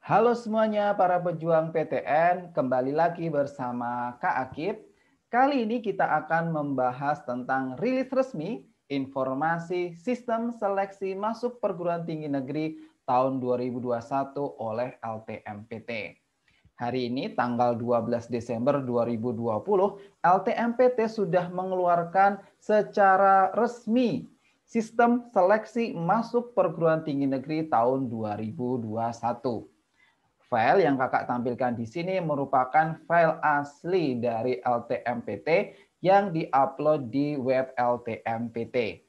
Halo semuanya para pejuang PTN, kembali lagi bersama Kak Akib. Kali ini kita akan membahas tentang rilis resmi informasi sistem seleksi masuk perguruan tinggi negeri tahun 2021 oleh LTMPT. Hari ini tanggal 12 Desember 2020, LTMPT sudah mengeluarkan secara resmi sistem seleksi masuk perguruan tinggi negeri tahun 2021. File yang kakak tampilkan di sini merupakan file asli dari LTMPT yang diupload di web LTMPT.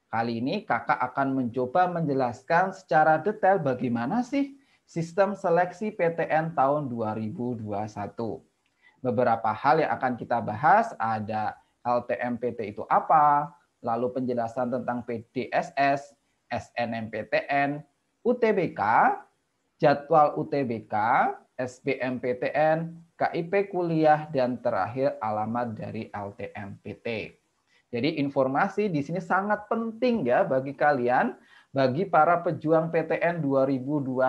Kali ini kakak akan mencoba menjelaskan secara detail bagaimana sih sistem seleksi PTN tahun 2021. Beberapa hal yang akan kita bahas ada LTMPT itu apa, lalu penjelasan tentang PDSS, SNMPTN, UTBK, jadwal UTBK, SBMPTN, KIP kuliah, dan terakhir alamat dari LTMPT. Jadi informasi di sini sangat penting ya bagi kalian, bagi para pejuang PTN 2021.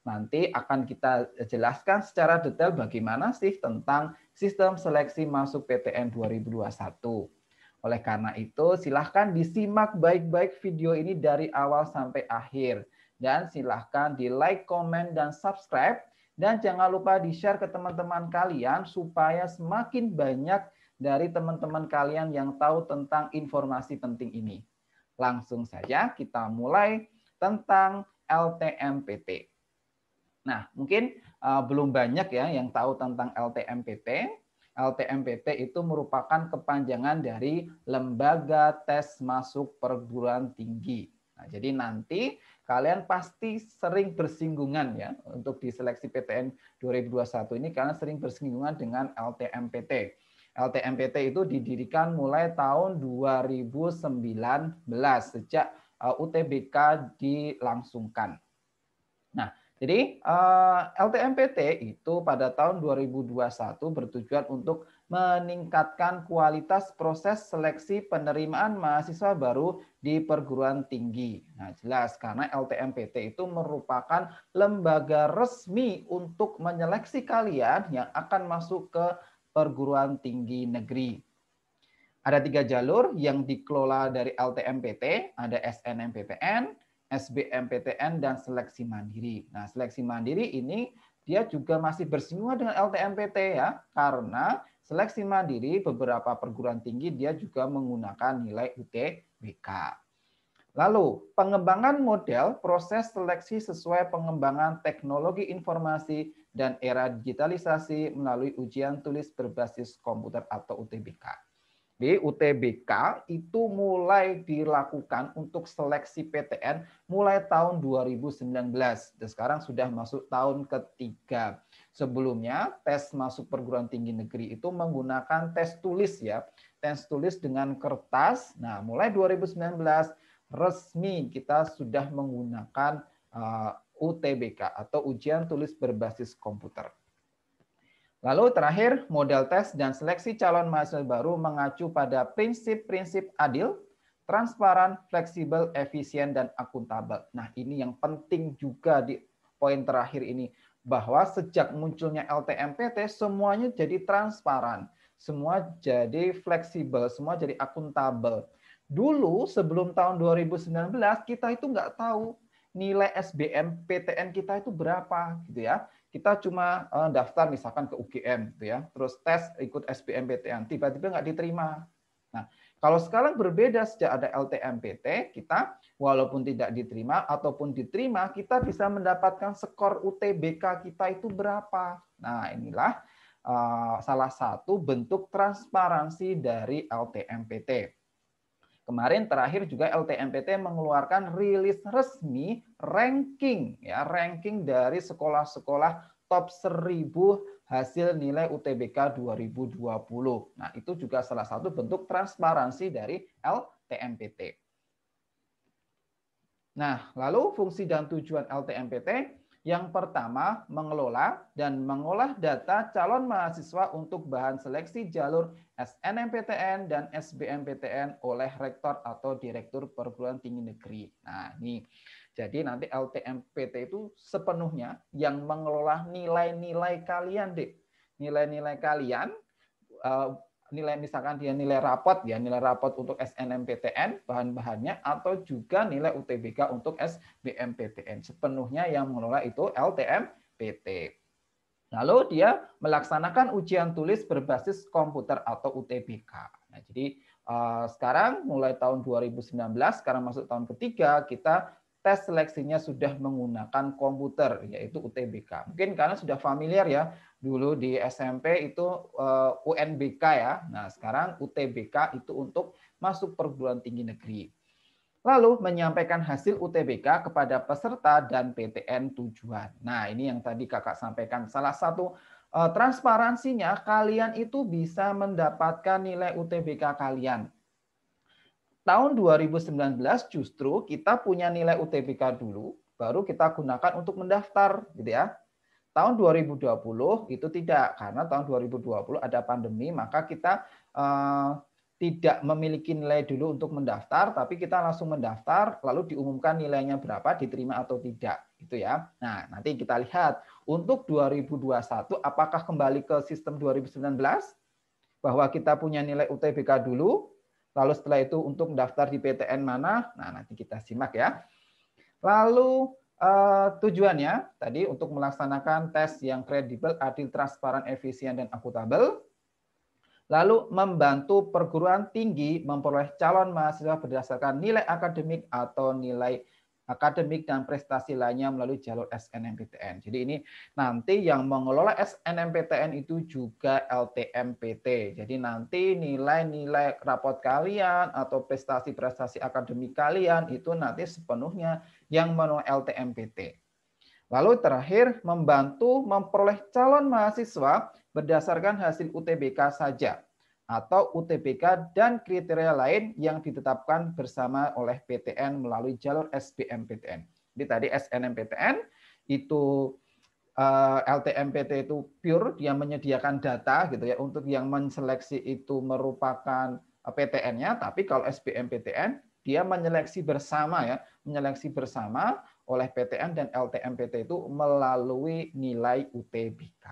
Nanti akan kita jelaskan secara detail bagaimana sih tentang sistem seleksi masuk PTN 2021. Oleh karena itu, silahkan disimak baik-baik video ini dari awal sampai akhir. Dan silahkan di like, komen, dan subscribe. Dan jangan lupa di-share ke teman-teman kalian supaya semakin banyak dari teman-teman kalian yang tahu tentang informasi penting ini. Langsung saja kita mulai tentang LTMPT. Nah, mungkin belum banyak ya yang tahu tentang LTMPT. LTMPT itu merupakan kepanjangan dari Lembaga Tes Masuk Perguruan Tinggi. Nah, jadi nanti kalian pasti sering bersinggungan ya untuk di seleksi PTN 2021 ini karena sering bersinggungan dengan LTMPT. LTMPT itu didirikan mulai tahun 2019 sejak UTBK dilangsungkan. Nah, jadi LTMPT itu pada tahun 2021 bertujuan untuk meningkatkan kualitas proses seleksi penerimaan mahasiswa baru di perguruan tinggi. Nah, jelas karena LTMPT itu merupakan lembaga resmi untuk menyeleksi kalian yang akan masuk ke perguruan tinggi negeri. Ada 3 jalur yang dikelola dari LTMPT, ada SNMPTN, SBMPTN, dan seleksi mandiri. Nah, seleksi mandiri ini dia juga masih bersinggungan dengan LTMPT ya, karena seleksi mandiri beberapa perguruan tinggi dia juga menggunakan nilai UTBK. Lalu, pengembangan model proses seleksi sesuai pengembangan teknologi informasi dan era digitalisasi melalui ujian tulis berbasis komputer atau UTBK. Di UTBK itu mulai dilakukan untuk seleksi PTN mulai tahun 2019 dan sekarang sudah masuk tahun ketiga. Sebelumnya tes masuk perguruan tinggi negeri itu menggunakan tes tulis ya, tes tulis dengan kertas. Nah, mulai 2019 resmi kita sudah menggunakan UTBK atau ujian tulis berbasis komputer. Lalu terakhir, model tes dan seleksi calon mahasiswa baru mengacu pada prinsip-prinsip adil, transparan, fleksibel, efisien, dan akuntabel. Nah, ini yang penting juga di poin terakhir ini, bahwa sejak munculnya LTMPT, semuanya jadi transparan, semua jadi fleksibel, semua jadi akuntabel. Dulu sebelum tahun 2019, kita itu nggak tahu nilai SBMPTN kita itu berapa, gitu ya. Kita cuma daftar misalkan ke UGM gitu ya, terus tes ikut SBMPTN, tiba-tiba nggak diterima. Nah, kalau sekarang berbeda sejak ada LTMPT, kita walaupun tidak diterima ataupun diterima, kita bisa mendapatkan skor UTBK kita itu berapa. Nah, inilah salah satu bentuk transparansi dari LTMPT. Kemarin terakhir juga LTMPT mengeluarkan rilis resmi ranking ya, ranking dari sekolah-sekolah top 1000 hasil nilai UTBK 2020. Nah, itu juga salah satu bentuk transparansi dari LTMPT. Nah, lalu fungsi dan tujuan LTMPT Yang pertama, mengelola dan mengolah data calon mahasiswa untuk bahan seleksi jalur SNMPTN dan SBMPTN oleh rektor atau direktur perguruan tinggi negeri. Nah, ini jadi nanti LTMPT itu sepenuhnya yang mengelola nilai-nilai kalian, Dek. Nilai-nilai kalian, nilai misalkan dia nilai rapot ya, nilai rapot untuk SNMPTN bahan-bahannya atau juga nilai UTBK untuk SBMPTN. Sepenuhnya yang mengelola itu LTMPT. Lalu dia melaksanakan ujian tulis berbasis komputer atau UTBK. Nah, jadi sekarang mulai tahun 2019, sekarang masuk tahun ketiga, kita tes seleksinya sudah menggunakan komputer, yaitu UTBK. Mungkin karena sudah familiar ya, dulu di SMP itu UNBK ya. Nah, sekarang UTBK itu untuk masuk perguruan tinggi negeri. Lalu menyampaikan hasil UTBK kepada peserta dan PTN tujuan. Nah, ini yang tadi Kakak sampaikan. Salah satu transparansinya, kalian itu bisa mendapatkan nilai UTBK kalian. Tahun 2019 justru kita punya nilai UTBK dulu, baru kita gunakan untuk mendaftar, gitu ya. Tahun 2020 itu tidak, karena tahun 2020 ada pandemi, maka kita tidak memiliki nilai dulu untuk mendaftar, tapi kita langsung mendaftar, lalu diumumkan nilainya berapa, diterima atau tidak, gitu ya. Nah, nanti kita lihat untuk 2021 apakah kembali ke sistem 2019 bahwa kita punya nilai UTBK dulu, lalu setelah itu untuk mendaftar di PTN mana? Nah, nanti kita simak ya. Lalu tujuannya tadi untuk melaksanakan tes yang kredibel, adil, transparan, efisien, dan akuntabel. Lalu membantu perguruan tinggi memperoleh calon mahasiswa berdasarkan nilai akademik atau nilai akademik dan prestasi lainnya melalui jalur SNMPTN. Jadi ini nanti yang mengelola SNMPTN itu juga LTMPT. Jadi nanti nilai-nilai rapot kalian atau prestasi-prestasi akademik kalian itu nanti sepenuhnya yang mengelola LTMPT. Lalu terakhir, membantu memperoleh calon mahasiswa berdasarkan hasil UTBK saja atau UTBK dan kriteria lain yang ditetapkan bersama oleh PTN melalui jalur SBMPTN. Jadi tadi SNMPTN itu LTMPT itu pure, dia menyediakan data gitu ya, untuk yang menseleksi itu merupakan PTN-nya, tapi kalau SBMPTN dia menyeleksi bersama ya, menyeleksi bersama oleh PTN dan LTMPT itu melalui nilai UTBK.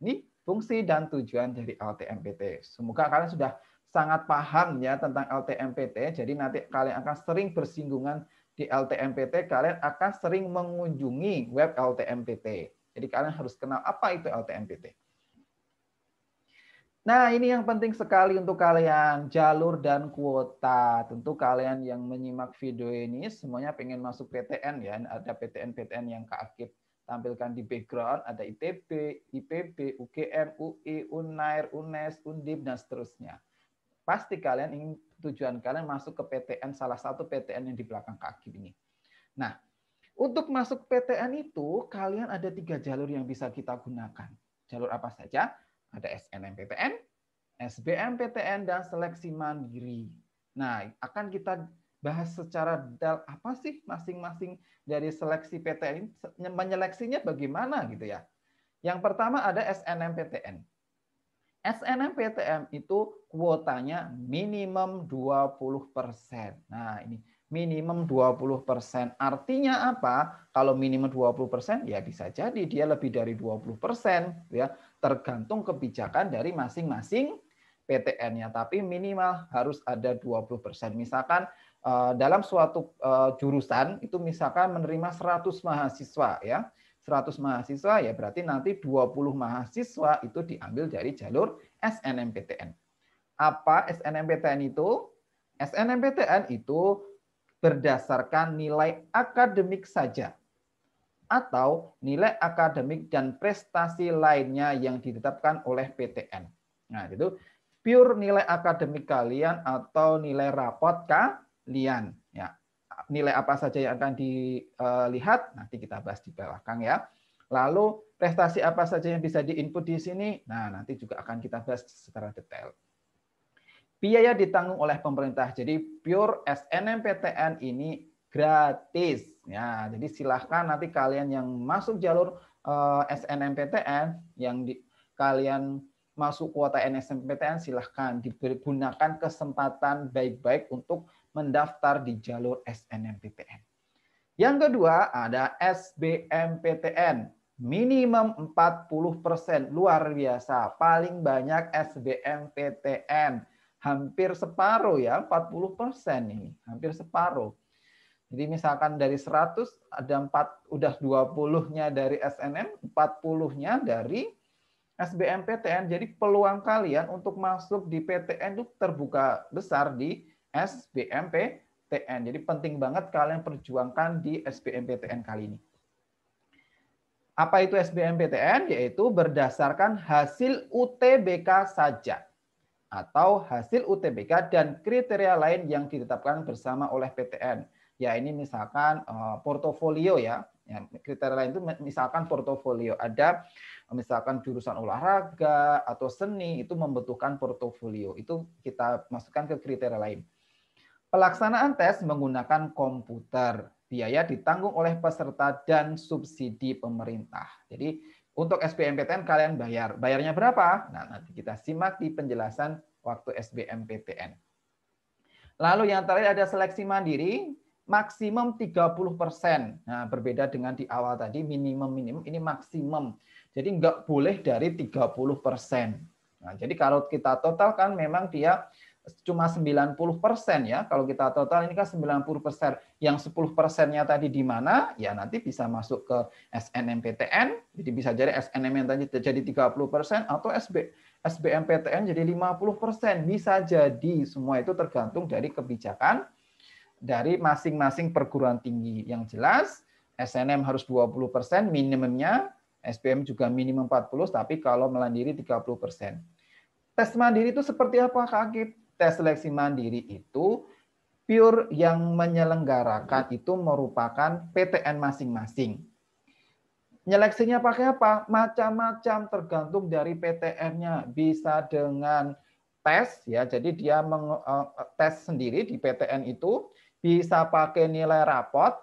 Ini fungsi dan tujuan dari LTMPT. Semoga kalian sudah sangat paham ya tentang LTMPT. Jadi nanti kalian akan sering bersinggungan di LTMPT, kalian akan sering mengunjungi web LTMPT. Jadi kalian harus kenal apa itu LTMPT. Nah, ini yang penting sekali untuk kalian, jalur dan kuota. Tentu kalian yang menyimak video ini semuanya pengen masuk PTN ya. Ada PTN-PTN yang Kak Akib tampilkan di background, ada ITB, IPB, UGM, UI, UNAIR, UNES, UNDIP, dan seterusnya. Pasti kalian ingin tujuan kalian masuk ke PTN, salah satu PTN yang di belakang Kak Akib ini. Nah, untuk masuk PTN itu, kalian ada 3 jalur yang bisa kita gunakan. Jalur apa saja? Ada SNMPTN, SBMPTN, dan seleksi mandiri. Nah, akan kita bahas secara detail apa sih masing-masing dari seleksi PTN ini, menyeleksinya bagaimana gitu ya. Yang pertama ada SNMPTN. SNMPTN itu kuotanya minimum 20%. Nah, ini minimum 20%. Artinya apa? Kalau minimum 20%, ya bisa jadi dia lebih dari 20%, ya, tergantung kebijakan dari masing-masing PTN-nya. Tapi minimal harus ada 20%. Misalkan dalam suatu jurusan itu misalkan menerima 100 mahasiswa, ya. 100 mahasiswa ya berarti nanti 20 mahasiswa itu diambil dari jalur SNMPTN. Apa SNMPTN itu? SNMPTN itu berdasarkan nilai akademik saja atau nilai akademik dan prestasi lainnya yang ditetapkan oleh PTN. Nah, itu pure nilai akademik kalian atau nilai rapot kalian. Ya, nilai apa saja yang akan dilihat nanti kita bahas di belakang ya. Lalu prestasi apa saja yang bisa diinput di sini, nah nanti juga akan kita bahas secara detail. Biaya ditanggung oleh pemerintah. Jadi pure SNMPTN ini gratis. Ya, jadi silahkan nanti kalian yang masuk jalur SNMPTN, kalian masuk kuota NSNMPTN, silahkan digunakan kesempatan baik-baik untuk mendaftar di jalur SNMPTN. Yang kedua ada SBMPTN, minimum 40%, luar biasa, paling banyak SBMPTN, hampir separuh ya, 40% ini, hampir separuh. Jadi misalkan dari 100 ada 4, udah 20-nya dari SNM, 40-nya dari SBMPTN. Jadi peluang kalian untuk masuk di PTN itu terbuka besar di SBMPTN. Jadi penting banget kalian perjuangkan di SBMPTN kali ini. Apa itu SBMPTN? Yaitu berdasarkan hasil UTBK saja atau hasil UTBK dan kriteria lain yang ditetapkan bersama oleh PTN. Ya ini misalkan portofolio ya. Kriteria lain itu misalkan portofolio. Ada misalkan jurusan olahraga atau seni itu membutuhkan portofolio. Itu kita masukkan ke kriteria lain. Pelaksanaan tes menggunakan komputer, biaya ditanggung oleh peserta dan subsidi pemerintah. Jadi untuk SBMPTN kalian bayar. Bayarnya berapa? Nah, nanti kita simak di penjelasan waktu SBMPTN. Lalu yang terakhir ada seleksi mandiri, maksimum 30%. Nah, berbeda dengan di awal tadi, minimum, ini maksimum. Jadi nggak boleh dari 30%. Nah, jadi kalau kita totalkan memang dia cuma 90% ya. Kalau kita total ini kan 90%. Yang 10%-nya tadi di mana? Ya nanti bisa masuk ke SNMPTN, jadi bisa jadi SNM yang tadi jadi 30% atau SBMPTN jadi 50%. Bisa jadi, semua itu tergantung dari kebijakan dari masing-masing perguruan tinggi. Yang jelas SNM harus 20% minimumnya, SBM juga minimum 40%, tapi kalau mandiri 30%. Tes mandiri itu seperti apa, Kak Akib? Tes seleksi mandiri itu pure yang menyelenggarakan itu merupakan PTN masing-masing. Nyeleksinya pakai apa? Macam-macam tergantung dari PTN-nya. Bisa dengan tes ya, jadi dia tes sendiri di PTN itu, bisa pakai nilai rapot,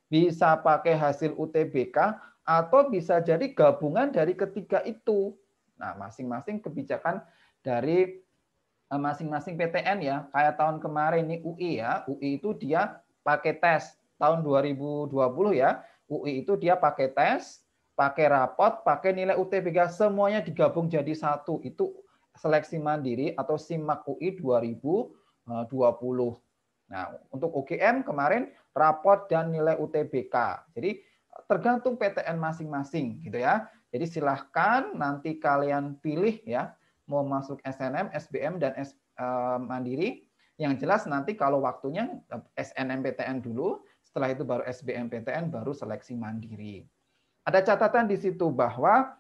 bisa pakai hasil UTBK, atau bisa jadi gabungan dari ketiga itu. Nah, masing-masing kebijakan dari masing-masing PTN ya. Kayak tahun kemarin ini UI ya, UI itu dia pakai tes tahun 2020 ya. UI itu dia pakai tes, pakai rapot, pakai nilai UTBK, semuanya digabung jadi satu. Itu seleksi mandiri atau SIMAK UI 2020. Nah, untuk UGM kemarin rapot dan nilai UTBK. Jadi tergantung PTN masing-masing gitu ya. Jadi silahkan nanti kalian pilih ya, mau masuk SNM, SBM, dan mandiri. Yang jelas nanti kalau waktunya SNMPTN dulu, setelah itu baru SBMPTN, baru seleksi mandiri. Ada catatan di situ bahwa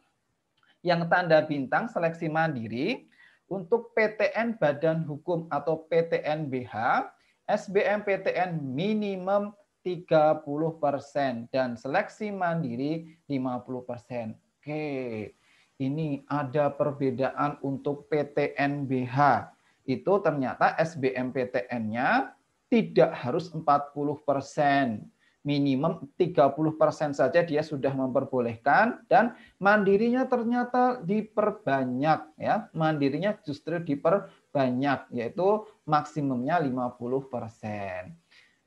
yang tanda bintang seleksi mandiri untuk PTN Badan Hukum atau PTN BH, SBMPTN minimum 30% dan seleksi mandiri 50%. Oke. Ini ada perbedaan untuk PTN-BH. Itu ternyata SBMPTN-nya tidak harus 40%. Minimum 30% saja dia sudah memperbolehkan, dan mandirinya ternyata diperbanyak ya. Mandirinya justru diperbanyak, yaitu maksimumnya 50%.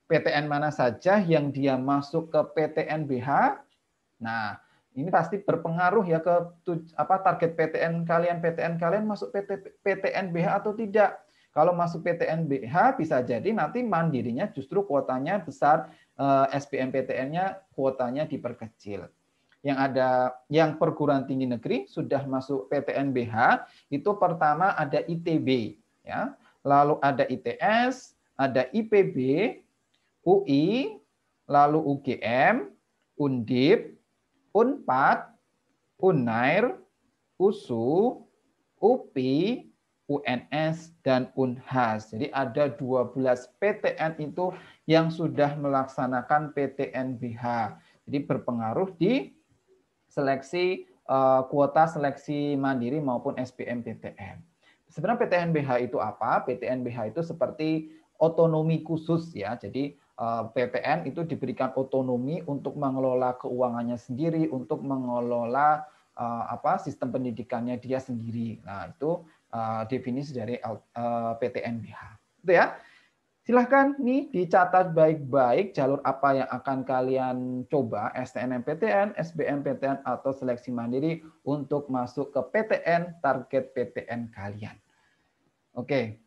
PTN mana saja yang dia masuk ke PTN-BH? Nah, ini pasti berpengaruh ya ke target PTN kalian masuk PTN BH atau tidak. Kalau masuk PTN BH bisa jadi nanti mandirinya justru kuotanya besar, SBMPTN-nya kuotanya diperkecil. Yang perguruan tinggi negeri sudah masuk PTN BH itu pertama ada ITB ya, lalu ada ITS, ada IPB, UI, lalu UGM, Undip, Unpad, Unair, USU, UPI, UNS, dan Unhas. Jadi ada 12 PTN itu yang sudah melaksanakan PTN-BH. Jadi berpengaruh di seleksi kuota seleksi mandiri maupun SBMPTN. Sebenarnya PTN-BH itu apa? PTN-BH itu seperti otonomi khusus ya. Jadi PTN itu diberikan otonomi untuk mengelola keuangannya sendiri, untuk mengelola sistem pendidikannya dia sendiri. Nah, itu definisi dari PTNBH. Itu ya. Silahkan nih dicatat baik-baik jalur apa yang akan kalian coba, SNMPTN, SBMPTN, atau seleksi mandiri untuk masuk ke PTN, target PTN kalian. Oke.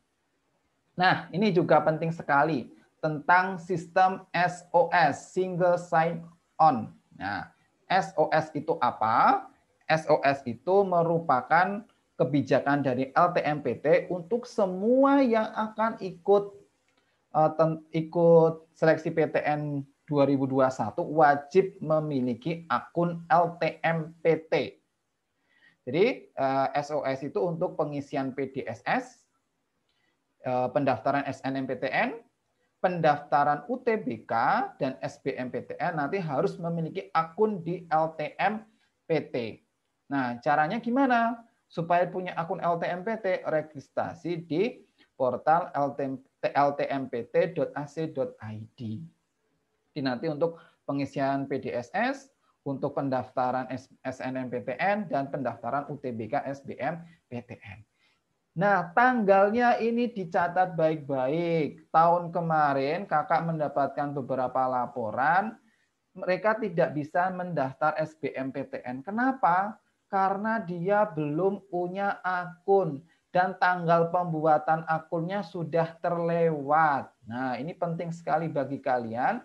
Nah, ini juga penting sekali tentang sistem SOS, Single Sign On. Nah, SOS itu apa? SOS itu merupakan kebijakan dari LTMPT untuk semua yang akan ikut seleksi PTN 2021 wajib memiliki akun LTMPT. Jadi SOS itu untuk pengisian PDSS, pendaftaran SNMPTN, pendaftaran UTBK, dan SBMPTN nanti harus memiliki akun di LTMPT. Nah, caranya gimana? Supaya punya akun LTMPT, registrasi di portal ltmpt.ac.id. Jadi nanti untuk pengisian PDSS, untuk pendaftaran SNMPTN, dan pendaftaran UTBK, SBMPTN. Nah, tanggalnya ini dicatat baik-baik. Tahun kemarin kakak mendapatkan beberapa laporan, mereka tidak bisa mendaftar SBMPTN. Kenapa? Karena dia belum punya akun dan tanggal pembuatan akunnya sudah terlewat. Nah, ini penting sekali bagi kalian.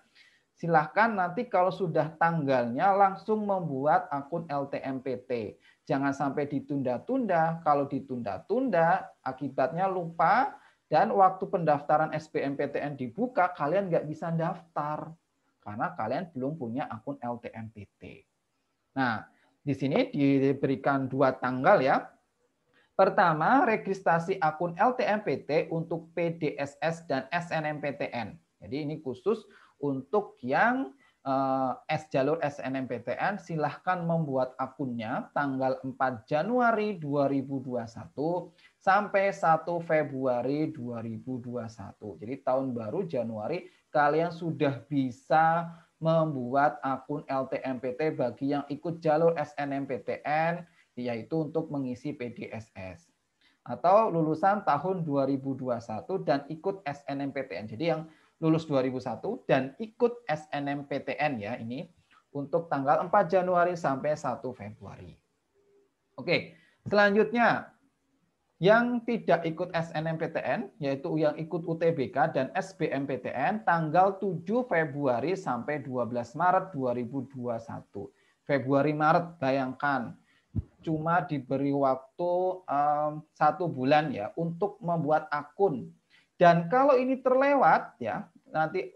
Silahkan nanti kalau sudah tanggalnya langsung membuat akun LTMPT. Jangan sampai ditunda-tunda. Kalau ditunda-tunda, akibatnya lupa dan waktu pendaftaran SBMPTN dibuka, kalian nggak bisa daftar karena kalian belum punya akun LTMPT. Nah, di sini diberikan 2 tanggal ya. Pertama, registrasi akun LTMPT untuk PDSS dan SNMPTN. Jadi ini khusus untuk yang jalur SNMPTN, silahkan membuat akunnya tanggal 4 Januari 2021 sampai 1 Februari 2021. Jadi tahun baru Januari kalian sudah bisa membuat akun LTMPT bagi yang ikut jalur SNMPTN, yaitu untuk mengisi PDSS. Atau lulusan tahun 2021 dan ikut SNMPTN. Jadi yang lulus 2001 dan ikut SNMPTN ya ini untuk tanggal 4 Januari sampai 1 Februari. Oke, selanjutnya yang tidak ikut SNMPTN yaitu yang ikut UTBK dan SBMPTN tanggal 7 Februari sampai 12 Maret 2021. Februari Maret bayangkan cuma diberi waktu 1 bulan ya untuk membuat akun. Dan kalau ini terlewat ya, nanti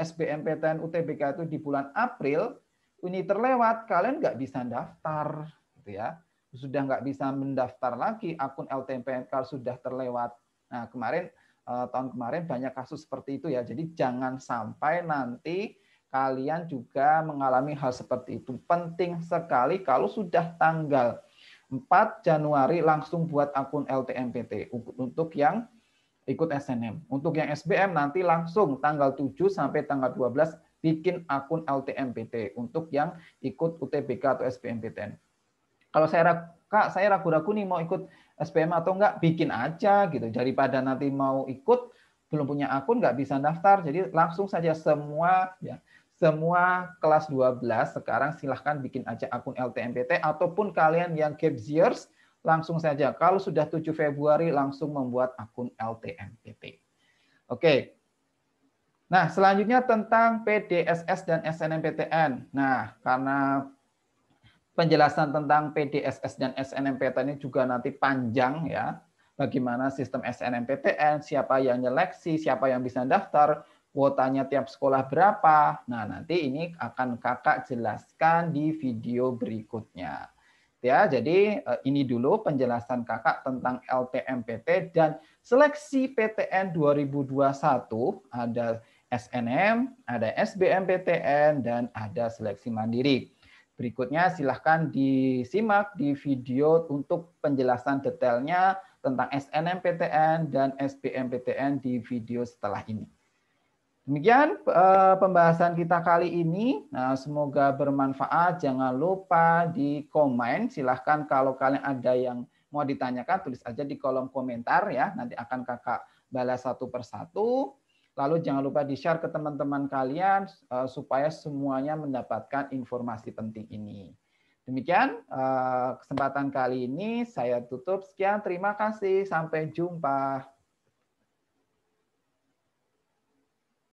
SBMPTN UTBK itu di bulan April, ini terlewat, kalian nggak bisa daftar, gitu ya. Sudah nggak bisa mendaftar lagi akun LTMPTN kalau sudah terlewat. Nah tahun kemarin banyak kasus seperti itu ya. Jadi jangan sampai nanti kalian juga mengalami hal seperti itu. Penting sekali kalau sudah tanggal 4 Januari langsung buat akun LTMPT untuk yang ikut SNM. Untuk yang SBM nanti langsung tanggal 7 sampai tanggal 12 bikin akun LTMPT untuk yang ikut UTBK atau SBMPTN. Kalau saya ragu-ragu nih mau ikut SBM atau enggak, bikin aja gitu. Daripada nanti mau ikut belum punya akun nggak bisa daftar. Jadi langsung saja semua kelas 12 sekarang silahkan bikin aja akun LTMPT ataupun kalian yang gap years langsung saja. Kalau sudah 7 Februari langsung membuat akun LTMPT. Oke. Nah, selanjutnya tentang PDSS dan SNMPTN. Nah, karena penjelasan tentang PDSS dan SNMPTN ini juga nanti panjang ya. Bagaimana sistem SNMPTN, siapa yang nyeleksi, siapa yang bisa daftar, kuotanya tiap sekolah berapa. Nah, nanti ini akan kakak jelaskan di video berikutnya. Ya, jadi ini dulu penjelasan kakak tentang LTMPT dan seleksi PTN 2021. Ada SNM, ada SBMPTN, dan ada seleksi mandiri. Berikutnya silahkan disimak di video untuk penjelasan detailnya tentang SNMPTN dan SBMPTN di video setelah ini. Demikian pembahasan kita kali ini. Nah, semoga bermanfaat. Jangan lupa di komen. Silahkan kalau kalian ada yang mau ditanyakan, tulis aja di kolom komentar ya. Nanti akan kakak balas satu persatu. Lalu jangan lupa di-share ke teman-teman kalian supaya semuanya mendapatkan informasi penting ini. Demikian kesempatan kali ini saya tutup. Sekian, terima kasih. Sampai jumpa.